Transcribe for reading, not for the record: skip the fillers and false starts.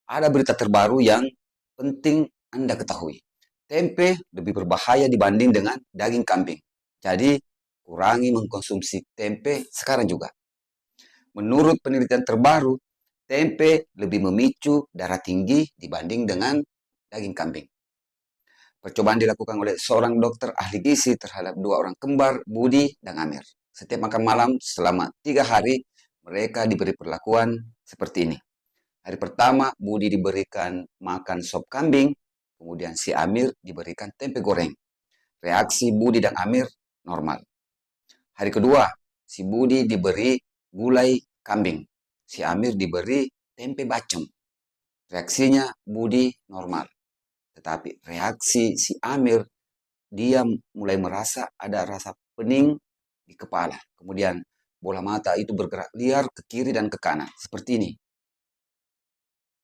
Ada berita terbaru yang penting Anda ketahui. Tempe lebih berbahaya dibanding dengan daging kambing. Jadi, kurangi mengkonsumsi tempe sekarang juga. Menurut penelitian terbaru, tempe lebih memicu darah tinggi dibanding dengan daging kambing. Percobaan dilakukan oleh seorang dokter ahli gizi terhadap dua orang kembar, Budi dan Amir. Setiap makan malam selama 3 hari, mereka diberi perlakuan seperti ini. Hari pertama, Budi diberikan makan sop kambing, kemudian si Amir diberikan tempe goreng. Reaksi Budi dan Amir normal. Hari kedua, si Budi diberi gulai kambing. Si Amir diberi tempe bacem. Reaksinya Budi normal. Tetapi reaksi si Amir, dia mulai merasa ada rasa pening di kepala. Kemudian bola mata itu bergerak liar ke kiri dan ke kanan. Seperti ini.